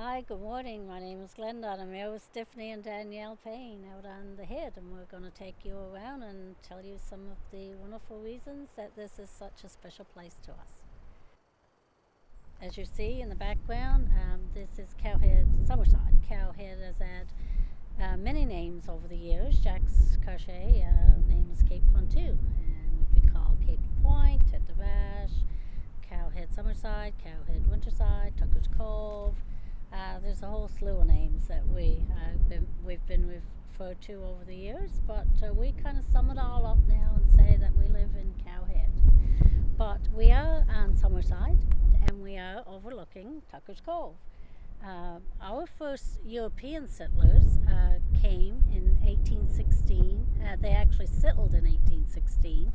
Hi, good morning. My name is Glenda, and I'm here with Stephanie and Danielle Payne out on the head, and we're going to take you around and tell you some of the wonderful reasons that this is such a special place to us. As you see in the background, this is Cowhead, Summerside. Cowhead has had many names over the years. Jacques Cartier name is Cape Pontou, and we've been called Cape Point, Tete de Vache, Cowhead Summerside, Cowhead Winterside, Tucker's Cove. There's a whole slew of names that we've been referred to over the years, but we kind of sum it all up now and say that we live in Cowhead. But we are on Summerside, and we are overlooking Tucker's Cove. Our first European settlers came in 1816. They actually settled in 1816.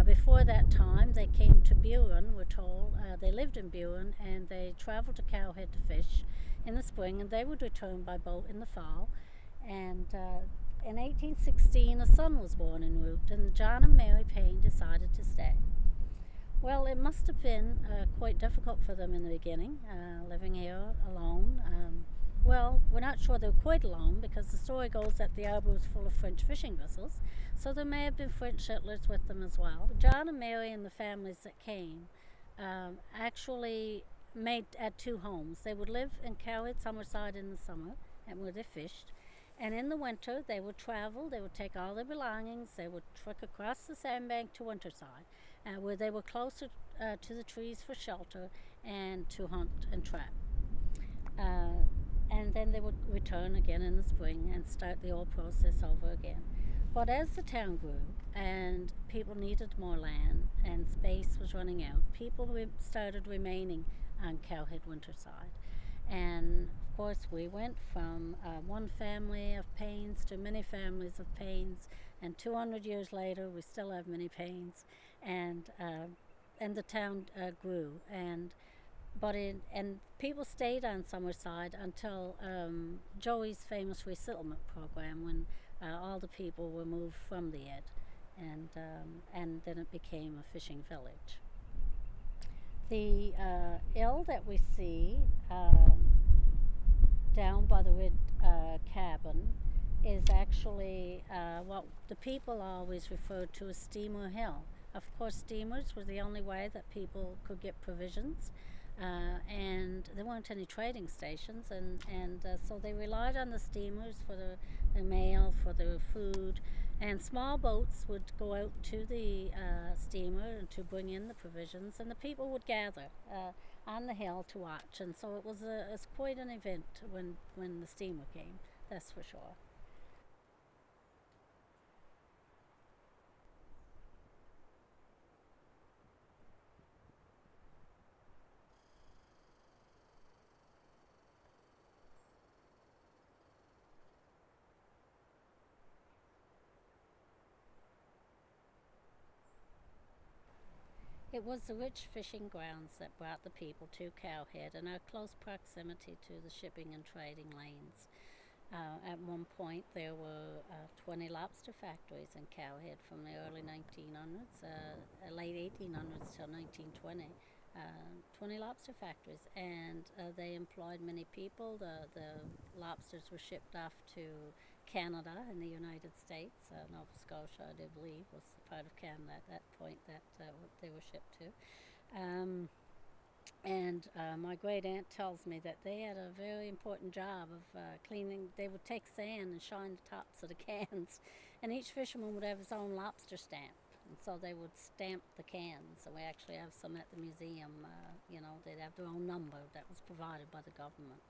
Before that time, they came to Buren, we're told. They lived in Buren and they traveled to Cowhead to fish in the spring, and they would return by boat in the fall. And in 1816, a son was born en route, and John and Mary Payne decided to stay. Well, it must have been quite difficult for them in the beginning, living here alone. Well, we're not sure they were quite alone because the story goes that the harbour was full of French fishing vessels, so there may have been French settlers with them as well. John and Mary and the families that came actually made at two homes. They would live in Cowhead, Summerside in the summer, and where they fished. And in the winter, they would travel, they would take all their belongings, they would trek across the sandbank to Winterside, where they were closer to the trees for shelter and to hunt and trap. Uh, and then they would return again in the spring and start the whole process over again. But as the town grew and people needed more land and space was running out, people started remaining on Cowhead Winterside. And of course, we went from one family of Paynes to many families of Paynes, and 200 years later, we still have many Paynes, and and the town grew. And people stayed on Summerside until Joey's famous resettlement program, when all the people were moved from the Ed, and then it became a fishing village. The ill that we see down by the red cabin is actually what the people always referred to as Steamer Hill. Of course, steamers were the only way that people could get provisions, and there weren't any trading stations, and so they relied on the steamers for the mail, for the food, and small boats would go out to the steamer to bring in the provisions, and the people would gather on the hill to watch, and so it was quite an event when the steamer came. That's for sure. It was the rich fishing grounds that brought the people to Cowhead and our close proximity to the shipping and trading lanes. At one point, there were 20 lobster factories in Cowhead from the early 1900s, late 1800s till 1920. 20 lobster factories, and they employed many people. The lobsters were shipped off to Canada and the United States. Nova Scotia, I do believe, was part of Canada at that point that they were shipped to. Um, and my great aunt tells me that they had a very important job of cleaning. They would take sand and shine the tops of the cans, and each fisherman would have his own lobster stamp. And so they would stamp the cans. And we actually have some at the museum. They'd have their own number that was provided by the government.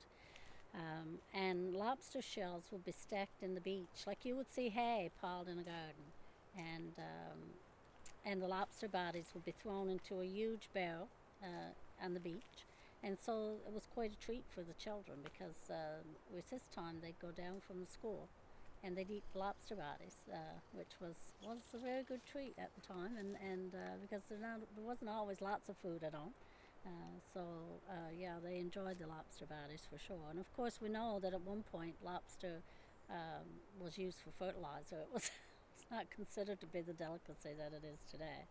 And lobster shells would be stacked in the beach, like you would see hay piled in a garden. And and the lobster bodies would be thrown into a huge barrel on the beach. And so it was quite a treat for the children because recess time they'd go down from the school and they'd eat lobster bodies, which was a very good treat at the time. And because there wasn't always lots of food at home. Yeah, they enjoyed the lobster bodies for sure. And of course, we know that at one point lobster was used for fertilizer. It was it's not considered to be the delicacy that it is today.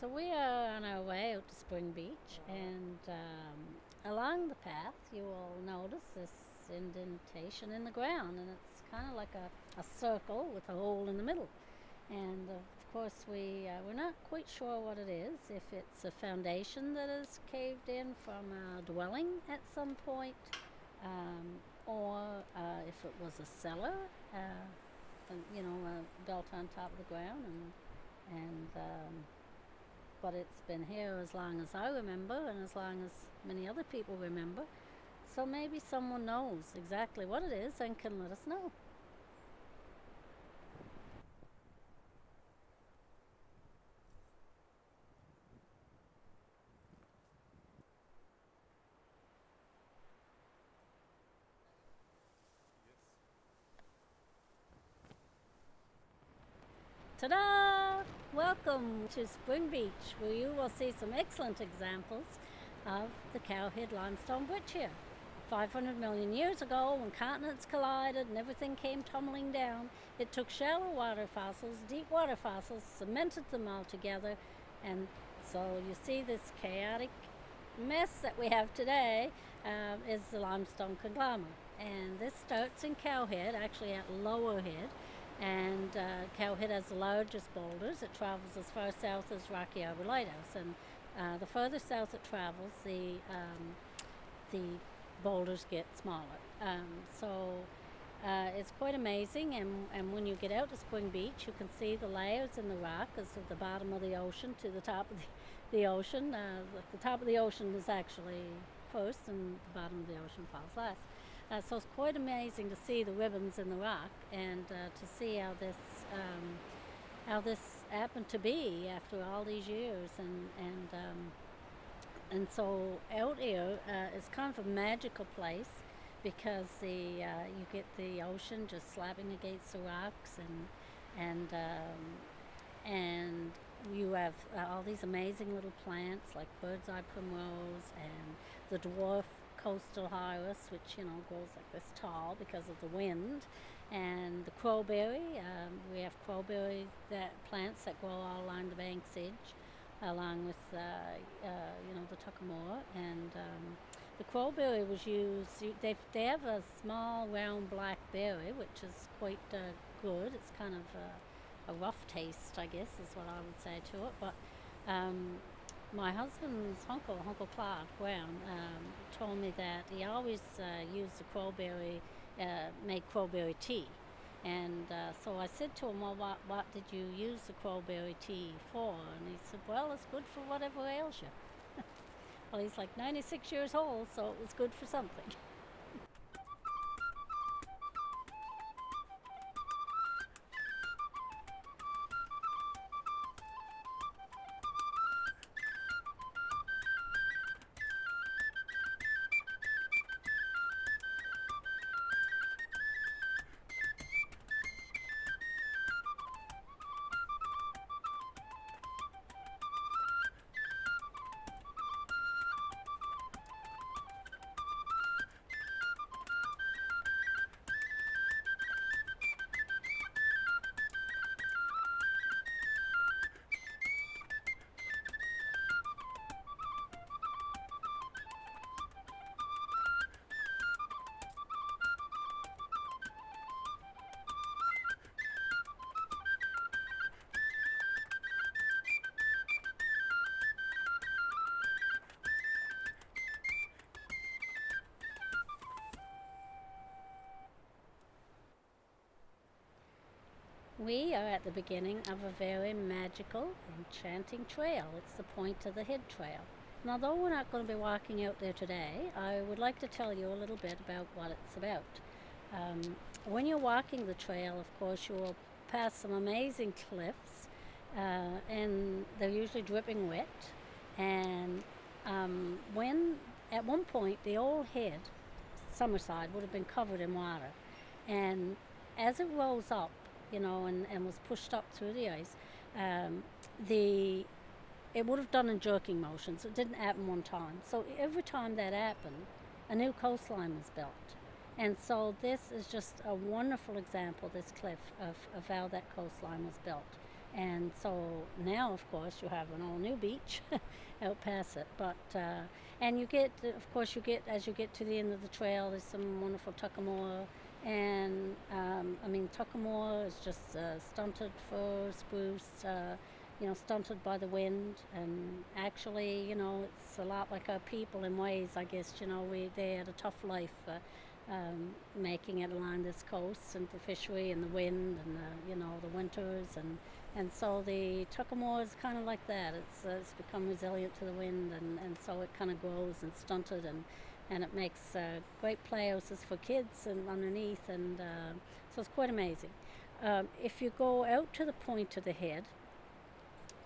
So we are on our way out to Spring Beach, and along the path you will notice this indentation in the ground, and it's kind of like a circle with a hole in the middle. And of course, we're not quite sure what it is. If it's a foundation that is caved in from a dwelling at some point, or if it was a cellar, built on top of the ground, and but it's been here as long as I remember, and as long as many other people remember. So maybe someone knows exactly what it is and can let us know. Ta-da! Welcome to Spring Beach, where you will see some excellent examples of the Cowhead limestone bridge here. 500 million years ago, when continents collided and everything came tumbling down, it took shallow water fossils, deep water fossils, cemented them all together, and so you see this chaotic mess that we have today is the limestone conglomerate. And this starts in Cowhead, actually at Lower Head, and Cowhead has the largest boulders. It travels as far south as Rocky Harbour Lighthouse, and the further south it travels, the boulders get smaller. So it's quite amazing, and when you get out to Spring Beach, you can see the layers in the rock as of the bottom of the ocean to the top of the ocean. The top of the ocean is actually first, and the bottom of the ocean falls last. So it's quite amazing to see the ribbons in the rock, and to see how this happened to be after all these years, and so out here is kind of a magical place because you get the ocean just slapping against the rocks, and you have all these amazing little plants like bird's eye primrose and the dwarf coastal iris, which grows like this tall because of the wind, and the crowberry. We have crowberry plants that grow all along the Banks Edge, along with the Tuckamore, and the crowberry was used. They have a small round black berry, which is quite good. It's kind of a rough taste, I guess, is what I would say to it. But my husband's uncle, Uncle Claude Brown, told me that he always used the crowberry, made crowberry tea. And so I said to him, well, what did you use the crowberry tea for? And he said, well, it's good for whatever ails you. Well, he's like 96 years old, so it was good for something. We are at the beginning of a very magical, enchanting trail. It's the Point of the Head Trail. And although we're not going to be walking out there today, I would like to tell you a little bit about what it's about. When you're walking the trail, of course, you will pass some amazing cliffs, and they're usually dripping wet. And when at one point the old head, Summerside, would have been covered in water, and as it rose up, and was pushed up through the ice, it would have done in jerking motions. It didn't happen one time. So every time that happened, a new coastline was built. And so this is just a wonderful example, this cliff, of how that coastline was built. And so now, of course, you have an all new beach out past it. But and you get, of course, you get as you get to the end of the trail, there's some wonderful tuckamore, and I mean tuckamore is just stunted fir, spruce. Stunted by the wind, and actually, it's a lot like our people in ways. I guess they had a tough life making it along this coast, and the fishery and the wind and the winters, and so the tuckamore is kind of like that. It's become resilient to the wind, and so it kind of grows and stunted, and it makes great playhouses for kids and underneath, and so it's quite amazing. If you go out to the point of the head,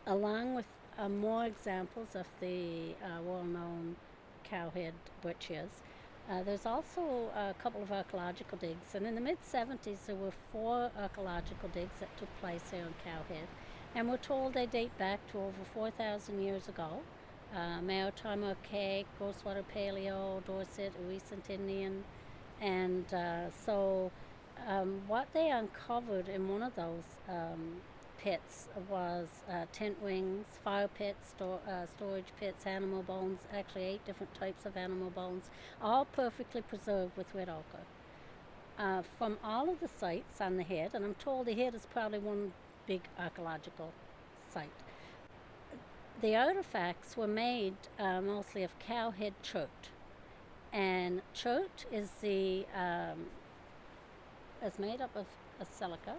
along with more examples of the well-known Cowhead breccias, there's also a couple of archaeological digs, and in the mid-70s there were 4 archaeological digs that took place here in Cowhead, and we're told they date back to over 4,000 years ago. Maritime Archaic, Ghostwater Paleo, Dorset, Recent Indian, and what they uncovered in one of those pits was tent wings, fire pits, storage pits, animal bones, actually 8 different types of animal bones, all perfectly preserved with red ochre. From all of the sites on the head, and I'm told the head is probably one big archaeological site, the artifacts were made mostly of cowhead chert. And chert is is made up of a silica,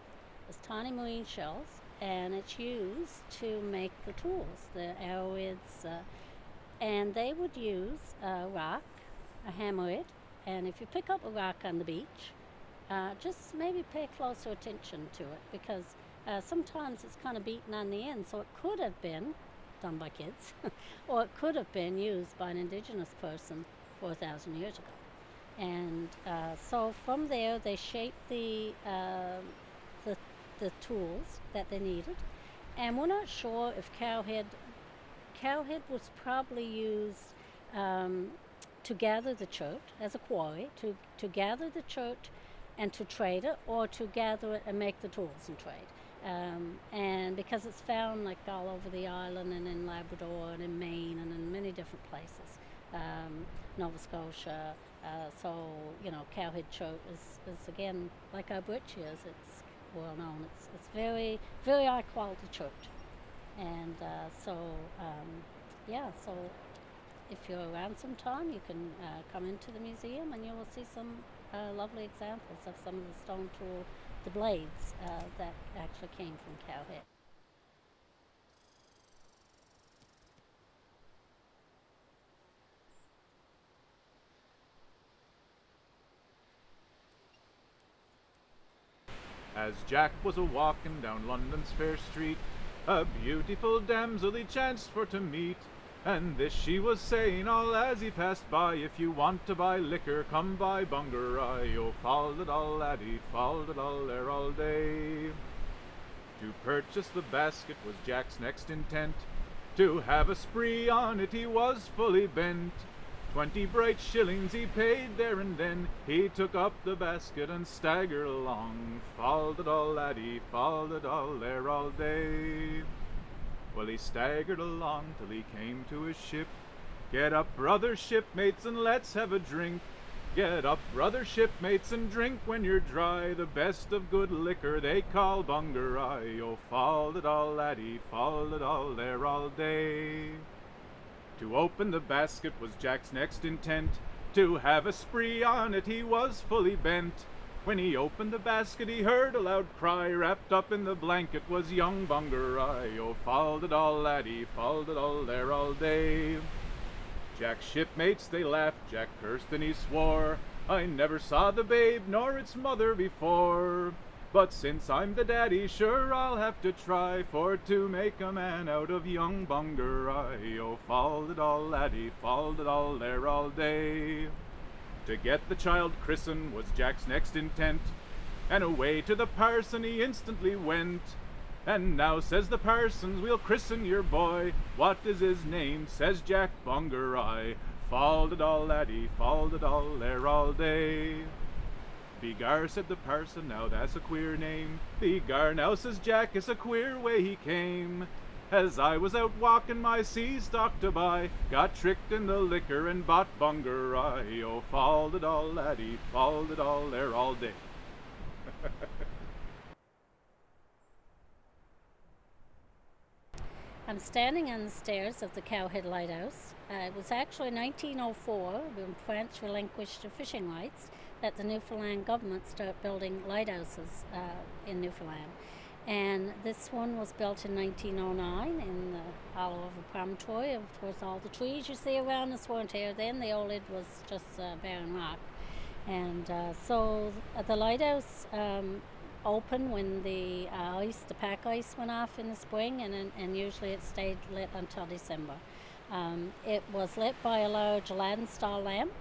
it's tiny marine shells, and it's used to make the tools, the arrowheads, and they would use a rock, a hammerhead, and if you pick up a rock on the beach, just maybe pay closer attention to it, because sometimes it's kind of beaten on the end, so it could have been done by kids, or it could have been used by an indigenous person 4,000 years ago. And so from there, they shaped the tools that they needed, and we're not sure if cowhead was probably used to gather the chert as a quarry, to gather the chert and to trade it, or to gather it and make the tools and trade. And because it's found like all over the island, and in Labrador and in Maine and in many different places, Nova Scotia. So cowhead chert is again like our breccias. It's well known. It's very, very high quality chert, and so if you're around sometime, you can come into the museum, and you will see some lovely examples of some of the stone tool, the blades that actually came from Cowhead. As Jack was a-walking down London's fair street, a beautiful damsel he chanced for to meet, and this she was saying all as he passed by, if you want to buy liquor, come by Bungaree, oh fall-da-dal laddie, fall-da-dal there all day. To purchase the basket was Jack's next intent, to have a spree on it he was fully bent. 20 bright shillings he paid there and then, he took up the basket and staggered along, fall-da-dal laddie, fall-da-dal there all day. Well, he staggered along till he came to his ship. Get up, brother shipmates, and let's have a drink. Get up, brother shipmates, and drink when you're dry, the best of good liquor they call Bungaree, oh fall-da-dal laddie, fall-da-dal there all day. To open the basket was Jack's next intent, to have a spree on it he was fully bent. When he opened the basket he heard a loud cry, wrapped up in the blanket was young Bungaree, oh fall-da-dal laddie, fall-da-dal there all day. Jack's shipmates they laughed, Jack cursed and he swore, I never saw the babe nor its mother before. But since I'm the daddy, sure I'll have to try for to make a man out of young Bungaree, oh fall-da-dal laddie, fall-da-dal there all day. To get the child christened was Jack's next intent, and away to the parson he instantly went. And now, says the parsons, we'll christen your boy. What is his name? Says Jack, Bungaree, fall-da-dal laddie, fall-da-dal there all day. Begar, said the parson, now that's a queer name. Begar, now says Jack, it's a queer way he came. As I was out walking my sea stock to buy, got tricked in the liquor and bought bungaree. Oh, fall it all, laddie, fall it all there all day. I'm standing on the stairs of the Cowhead Lighthouse. It was actually 1904, when France relinquished the fishing rights, that the Newfoundland government started building lighthouses in Newfoundland. And this one was built in 1909 in the hollow of a promontory. Of course, all the trees you see around us weren't here then. The old it was just barren rock. And so the lighthouse opened when the pack ice went off in the spring, and usually it stayed lit until December. It was lit by a large Aladdin style lamp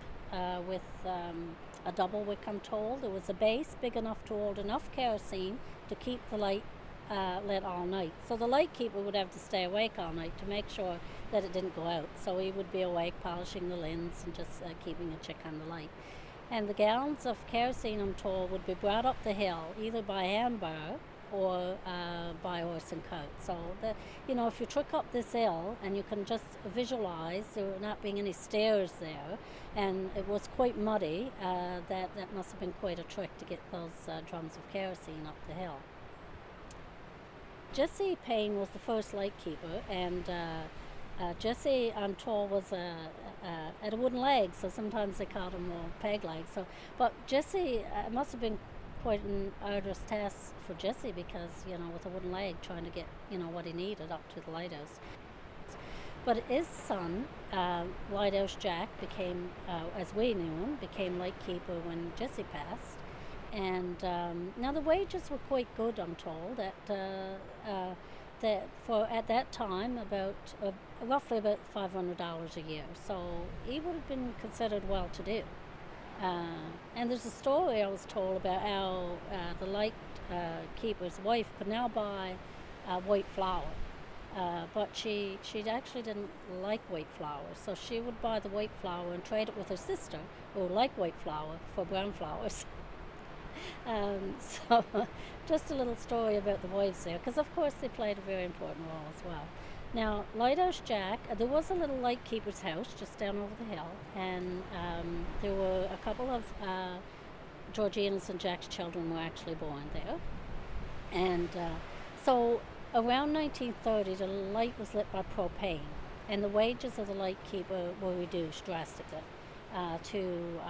with a double wick, I'm told. There was a base big enough to hold enough kerosene to keep the light lit all night. So the light keeper would have to stay awake all night to make sure that it didn't go out. So he would be awake polishing the lens and just keeping a check on the light. And the gallons of kerosene, I'm told, would be brought up the hill either by handbar or by horse and cart. So, if you truck up this hill and you can just visualize there not being any stairs there, and it was quite muddy, that must have been quite a trick to get those drums of kerosene up the hill. Jesse Payne was the first lightkeeper, and Jesse, I'm told, was at a wooden leg, so sometimes they called him a peg leg. But Jesse, it must have been quite an arduous task for Jesse because, with a wooden leg, trying to get, what he needed up to the lighthouse. But his son, Lighthouse Jack, became, as we knew him, became lightkeeper when Jesse passed. And now the wages were quite good, I'm told, that for at that time about roughly about $500 a year. So he would have been considered well-to-do. And there's a story I was told about how the light keeper's wife could now buy white flour. But she actually didn't like white flour, so she would buy the white flour and trade it with her sister, who liked white flour, for brown flours. So just a little story about the wives there, because of course they played a very important role as well. Now, Lighthouse Jack, there was a little lightkeeper's house just down over the hill, and there were a couple of Georgina's and Jack's children were actually born there. And so around 1930, the light was lit by propane, and the wages of the lightkeeper were reduced drastically to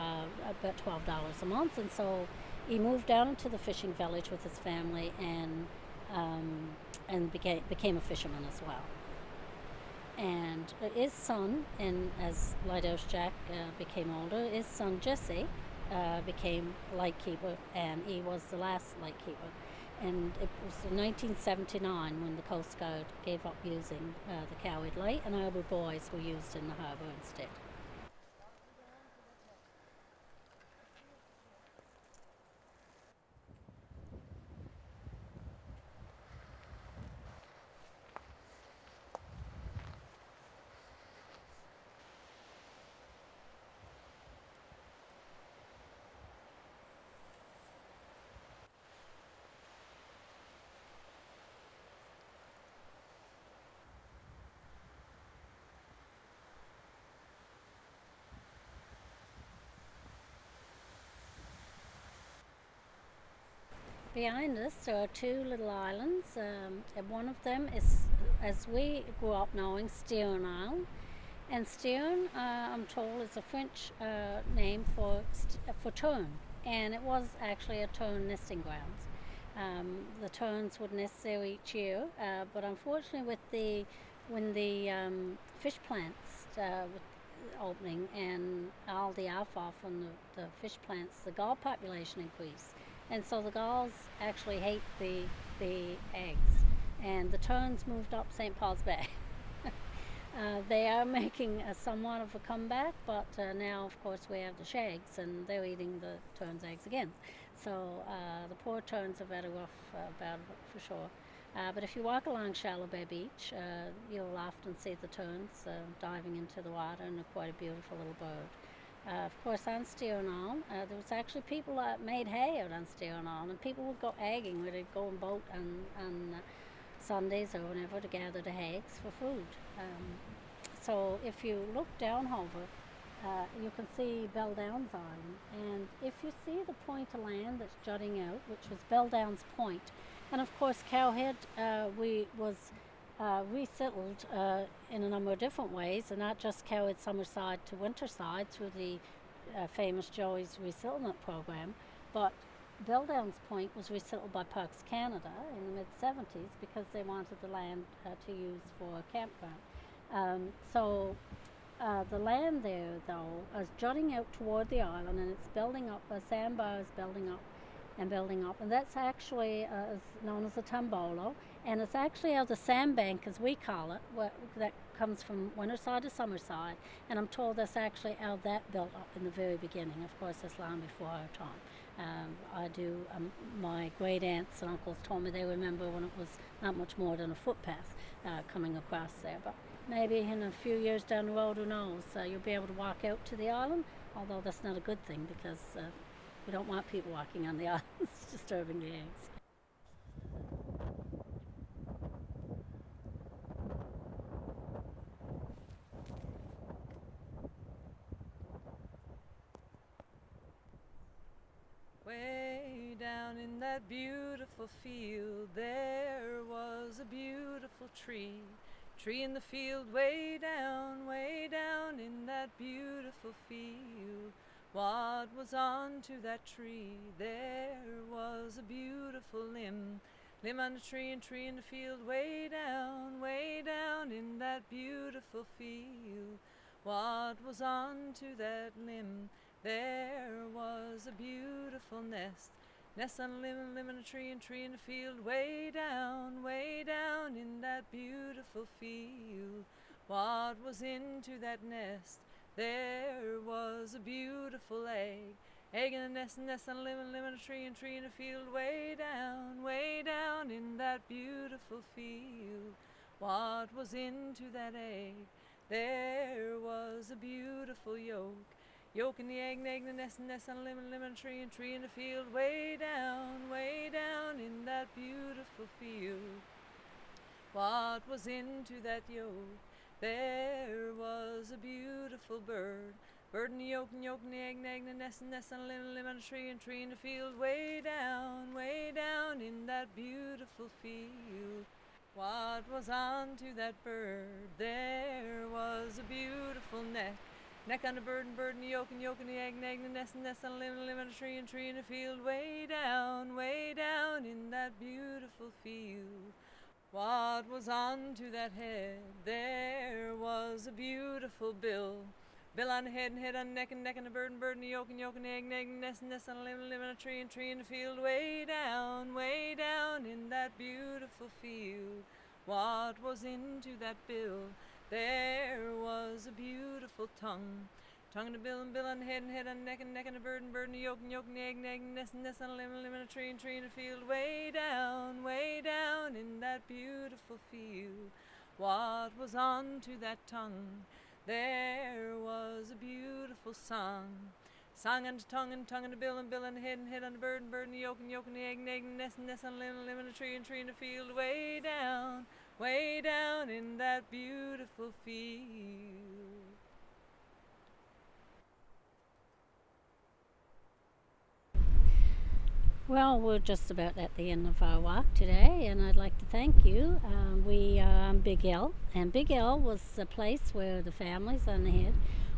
about $12 a month, and so he moved down into the fishing village with his family and became a fisherman as well. And his son, and as Lighthouse Jack became older, his son Jesse became lightkeeper, and he was the last lightkeeper. And it was in 1979 when the Coast Guard gave up using the Cowhead light, and harbour buoys were used in the harbour instead. Behind us there are two little islands, and one of them is, as we grew up knowing, Stearn Island. And Stearn, I'm told, is a French name for tern, and it was actually a tern nesting grounds. The terns would nest there each year, but unfortunately, when the fish plants opening and all the alfalfa from the fish plants, the gull population increased. And so the gulls actually hate the eggs, and the terns moved up St. Paul's Bay. They are making somewhat of a comeback, but now, of course, we have the shags, and they're eating the terns' eggs again. So the poor terns have had a rough bout of it for sure. But if you walk along Shallow Bay Beach, you'll often see the terns diving into the water, and they're quite a beautiful little bird. Of course, on Steernall, there was actually people that made hay out on Steernall, and people would go egging where they'd go and boat on Sundays or whenever to gather the eggs for food. So if you look down over, you can see Belldowns Island, and if you see the point of land that's jutting out, which was Belldowns Point, and of course Cowhead, we was resettled in a number of different ways, and not just Cowhead Summerside to Winterside through the famous Joey's resettlement program, but Belldowns Point was resettled by Parks Canada in the mid 70s because they wanted the land to use for a campground. The land there, though, is jutting out toward the island, and it's building up. A sandbar is building up and building up, and that's actually is known as a tombolo, and it's actually out the sandbank, as we call it, that comes from Winterside to Summerside, and I'm told that's actually how that built up in the very beginning. Of course, that's long before our time. My great aunts and uncles told me they remember when it was not much more than a footpath coming across there, but maybe in a few years down the road, who knows, you'll be able to walk out to the island, although that's not a good thing because we don't want people walking on the islands disturbing the eggs. Way down in that beautiful field, there was a beautiful tree. Tree in the field, way down in that beautiful field. What was on to that tree? There was a beautiful limb. Limb on the tree and tree in the field, way down in that beautiful field. What was on to that limb? There was a beautiful nest. Nest on a limb, limb on a tree, and tree in the field, way down in that beautiful field. What was into that nest? There was a beautiful egg. Egg in a nest, and nest on a limb, limb on a tree, and tree in the field, way down in that beautiful field. What was into that egg? There was a beautiful yolk. Yolk in the egg, and egg in the nest, and nest on a limb, and limb on a tree, and tree in the field, way down in that beautiful field. What was into that yolk? There was a beautiful bird. Bird in the yolk, and yolk in the egg, and egg in the nest, and nest on a limb, and limb on a tree, and tree in the field, way down in that beautiful field. What was on to that bird? There was a beautiful neck. Neck on the bird, and bird in the yolk, and yolk in the egg, and egg in the nest, and nest on a limb, and limb on a tree, and tree in the field, way down in that beautiful field. What was on to that head? There was a beautiful bill. Bill on the head, and head on the neck, and neck on the bird, and bird in the yolk, and yolk in the egg, and egg in the nest, and nest on a limb, and limb on a tree, and tree in the field, way down in that beautiful field. What was into that bill? There was a beautiful tongue. Tongue in the bill, and bill on the head, and head on the neck, and neck on the bird, and bird in the yolk, and yolk in the egg, and egg in the nest, and nest on a limb, and limb on a tree, and tree in the field, way down in that beautiful field. What was on to that tongue? There was a beautiful song. Song on the tongue, and tongue on the bill, and bill on the head, and head on the bird, and bird in the yolk, and yolk in the egg, and egg in the nest, and nest on a limb, and limb on a tree, and tree in the field, way down in that beautiful field. Well, we're just about at the end of our walk today, and I'd like to thank you. We are on Big L, and Big L was a place where the families on the head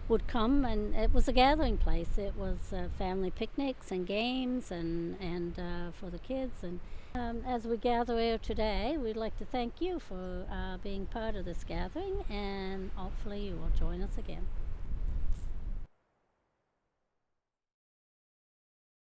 would come, and it was a gathering place. It was family picnics and games, and for the kids. And as we gather here today, we'd like to thank you for being part of this gathering, and hopefully you will join us again.